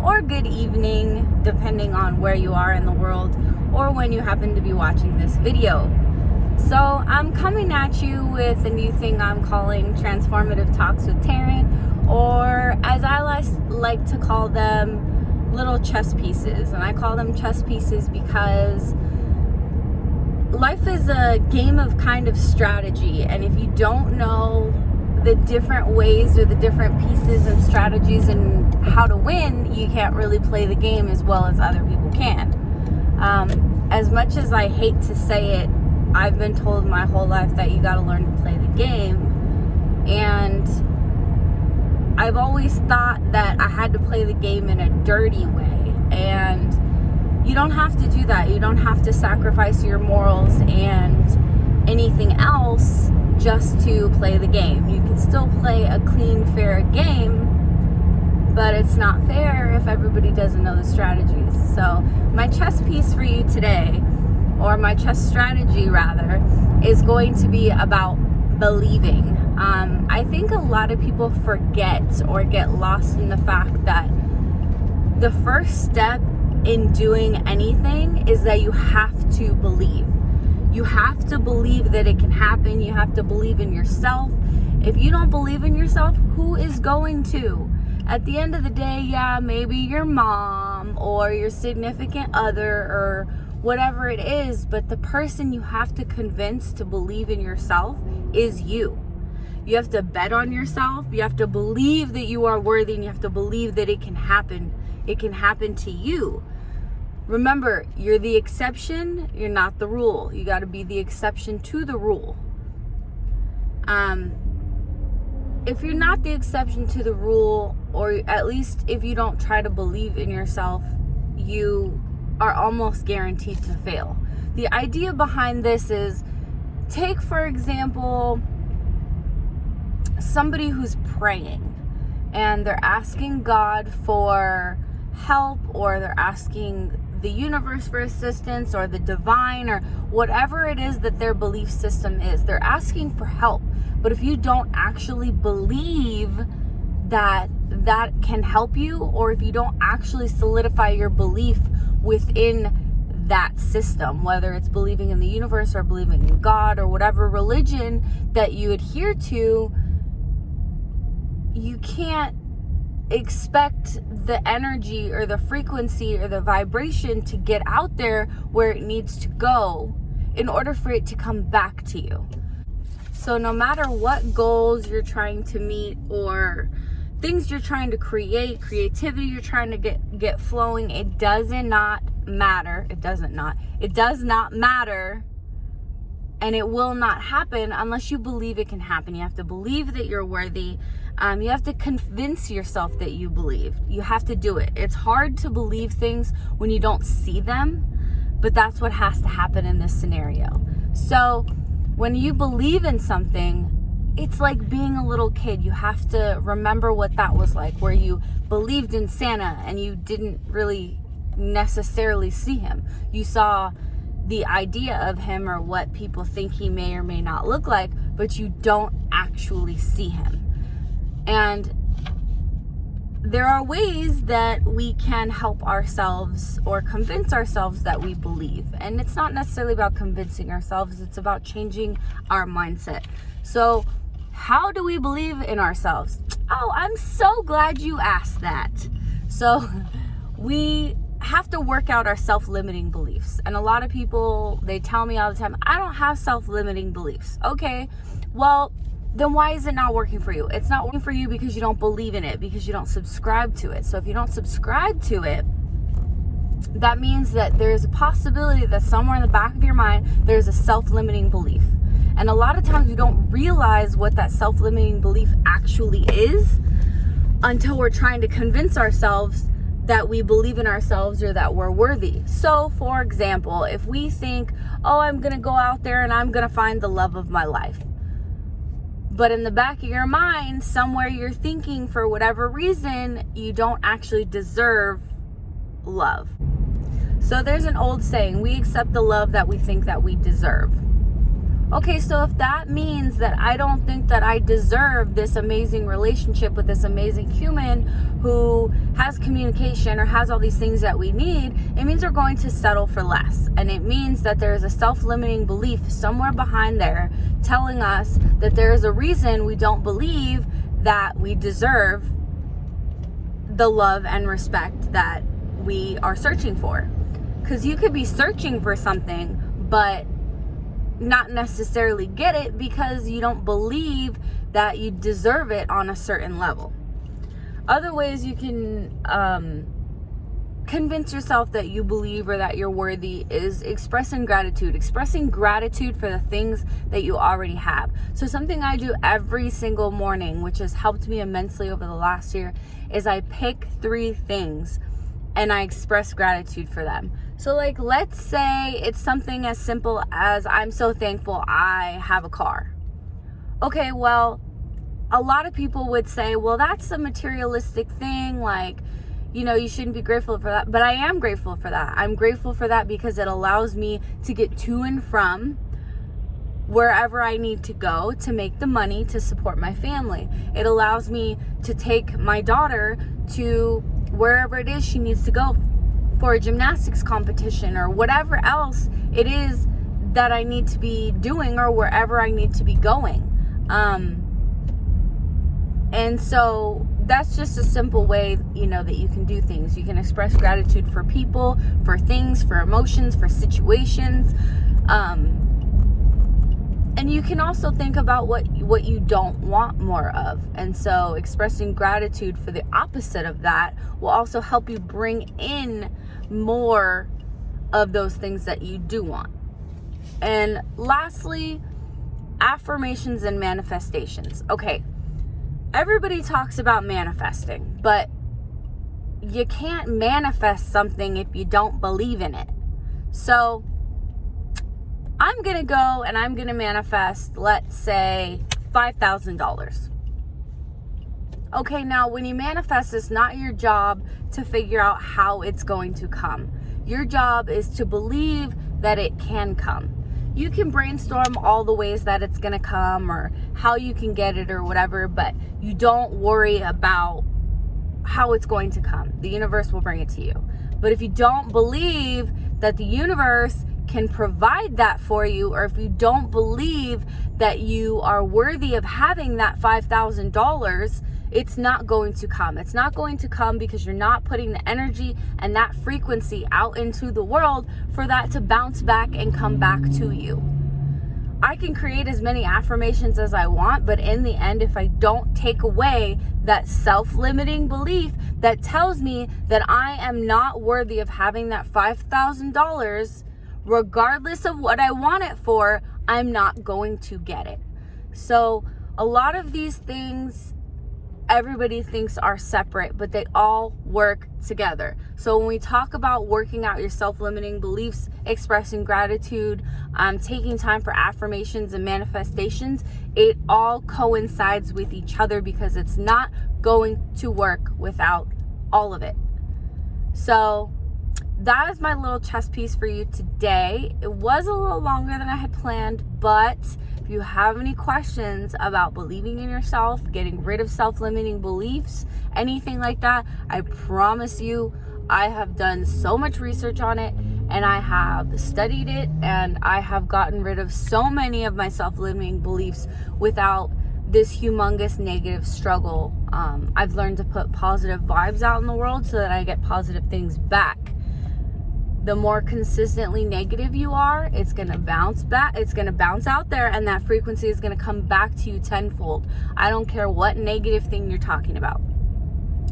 or good evening, depending on where you are in the world or when you happen to be watching this video. So I'm coming at you with a new thing I'm calling Transformative Talks with Taryn, or as I like to call them, little chess pieces. And I call them chess pieces because life is a game of kind of strategy, and if you don't know the different ways or the different pieces and strategies and how to win, you can't really play the game as well as other people can. As much as I hate to say it, I've been told my whole life that you got to learn to play the game, and I've always thought that I had to play the game in a dirty way, and you don't have to do that. You don't have to sacrifice your morals and anything else just to play the game. You can still play a clean, fair game, but it's not fair if everybody doesn't know the strategies. So my chess piece for you today, or my chess strategy rather, is going to be about believing. I think a lot of people forget or get lost in the fact that the first step in doing anything is that you have to believe. You have to believe that it can happen. You have to believe in yourself. If you don't believe in yourself, who is going to? At the end of the day, yeah, maybe your mom or your significant other or whatever it is, but the person you have to convince to believe in yourself is you. You have to bet on yourself. You have to believe that you are worthy, and you have to believe that it can happen. It can happen to you. Remember, you're the exception, you're not the rule. You got to be the exception to the rule. If you're not the exception to the rule, or at least if you don't try to believe in yourself, you are almost guaranteed to fail. The idea behind this is, take for example somebody who's praying and they're asking God for help, or they're asking the universe for assistance, or the divine, or whatever it is that their belief system is. They're asking for help. But if you don't actually believe that that can help you, or if you don't actually solidify your belief within that system, whether it's believing in the universe or believing in God or whatever religion that you adhere to, you can't expect the energy or the frequency or the vibration to get out there where it needs to go in order for it to come back to you. So no matter what goals you're trying to meet, or things you're trying to create, creativity you're trying to get flowing, it does not matter, and it will not happen unless you believe it can happen. You have to believe that you're worthy. You have to convince yourself that you believe. You have to do it. It's hard to believe things when you don't see them, but that's what has to happen in this scenario. So when you believe in something, it's like being a little kid. You have to remember what that was like, where you believed in Santa and you didn't really necessarily see him. You saw the idea of him, or what people think he may or may not look like, but you don't actually see him. And there are ways that we can help ourselves or convince ourselves that we believe. And it's not necessarily about convincing ourselves, it's about changing our mindset. So how do we believe in ourselves? Oh, I'm so glad you asked that. So we have to work out our self-limiting beliefs. And a lot of people, they tell me all the time, I don't have self-limiting beliefs. Okay, well, then why is it not working for you? It's not working for you because you don't believe in it, because you don't subscribe to it. So if you don't subscribe to it, that means that there's a possibility that somewhere in the back of your mind, there's a self-limiting belief. And a lot of times we don't realize what that self-limiting belief actually is until we're trying to convince ourselves that we believe in ourselves or that we're worthy. So for example, if we think, oh, I'm gonna go out there and I'm gonna find the love of my life, but in the back of your mind, somewhere you're thinking, for whatever reason, you don't actually deserve love. So there's an old saying, we accept the love that we think that we deserve. Okay, so if that means that I don't think that I deserve this amazing relationship with this amazing human who has communication or has all these things that we need, it means we're going to settle for less. And it means that there is a self-limiting belief somewhere behind there telling us that there is a reason we don't believe that we deserve the love and respect that we are searching for. Because you could be searching for something, but not necessarily get it because you don't believe that you deserve it on a certain level. Other ways you can convince yourself that you believe or that you're worthy is expressing gratitude for the things that you already have. So something I do every single morning, which has helped me immensely over the last year, is I pick 3 things and I express gratitude for them. So like, let's say it's something as simple as, I'm so thankful I have a car. Okay, well, a lot of people would say, well, that's a materialistic thing. Like, you shouldn't be grateful for that. But I am grateful for that. I'm grateful for that because it allows me to get to and from wherever I need to go to make the money to support my family. It allows me to take my daughter to wherever it is she needs to go for a gymnastics competition or whatever else it is that I need to be doing or wherever I need to be going. And so that's just a simple way, that you can do things. You can express gratitude for people, for things, for emotions, for situations. And you can also think about what you don't want more of. And so expressing gratitude for the opposite of that will also help you bring in more of those things that you do want. And lastly, affirmations and manifestations. Okay, everybody talks about manifesting, but you can't manifest something if you don't believe in it. So I'm going to go and I'm going to manifest, let's say, $5,000. Okay, now when you manifest, it's not your job to figure out how it's going to come. Your job is to believe that it can come. You can brainstorm all the ways that it's going to come or how you can get it or whatever, but you don't worry about how it's going to come. The universe will bring it to you. But if you don't believe that the universe can provide that for you, or if you don't believe that you are worthy of having that $5,000, it's not going to come. It's not going to come because you're not putting the energy and that frequency out into the world for that to bounce back and come back to you. I can create as many affirmations as I want, but in the end, if I don't take away that self-limiting belief that tells me that I am not worthy of having that $5,000, regardless of what I want it for, I'm not going to get it. So a lot of these things everybody thinks are separate, but they all work together. So when we talk about working out your self-limiting beliefs, expressing gratitude, taking time for affirmations and manifestations, it all coincides with each other because it's not going to work without all of it. So that is my little chess piece for you today. It was a little longer than I had planned, but if you have any questions about believing in yourself, getting rid of self-limiting beliefs, anything like that, I promise you, I have done so much research on it and I have studied it and I have gotten rid of so many of my self-limiting beliefs without this humongous negative struggle. I've learned to put positive vibes out in the world so that I get positive things back. The more consistently negative you are, it's going to bounce back. It's going to bounce out there and that frequency is going to come back to you tenfold. I don't care what negative thing you're talking about.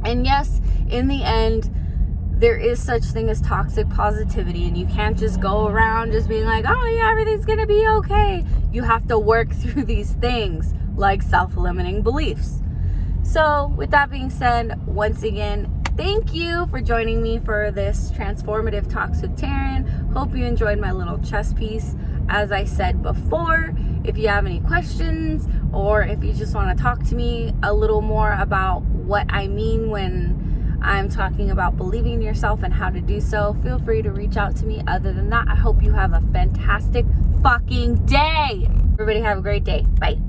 And yes, in the end, there is such thing as toxic positivity, and you can't just go around just being like, oh yeah, everything's going to be okay. You have to work through these things like self-limiting beliefs. So with that being said, once again, thank you for joining me for this Transformative Talks with Taryn. Hope you enjoyed my little chess piece. As I said before, if you have any questions or if you just want to talk to me a little more about what I mean when I'm talking about believing in yourself and how to do so, feel free to reach out to me. Other than that, I hope you have a fantastic fucking day. Everybody have a great day. Bye.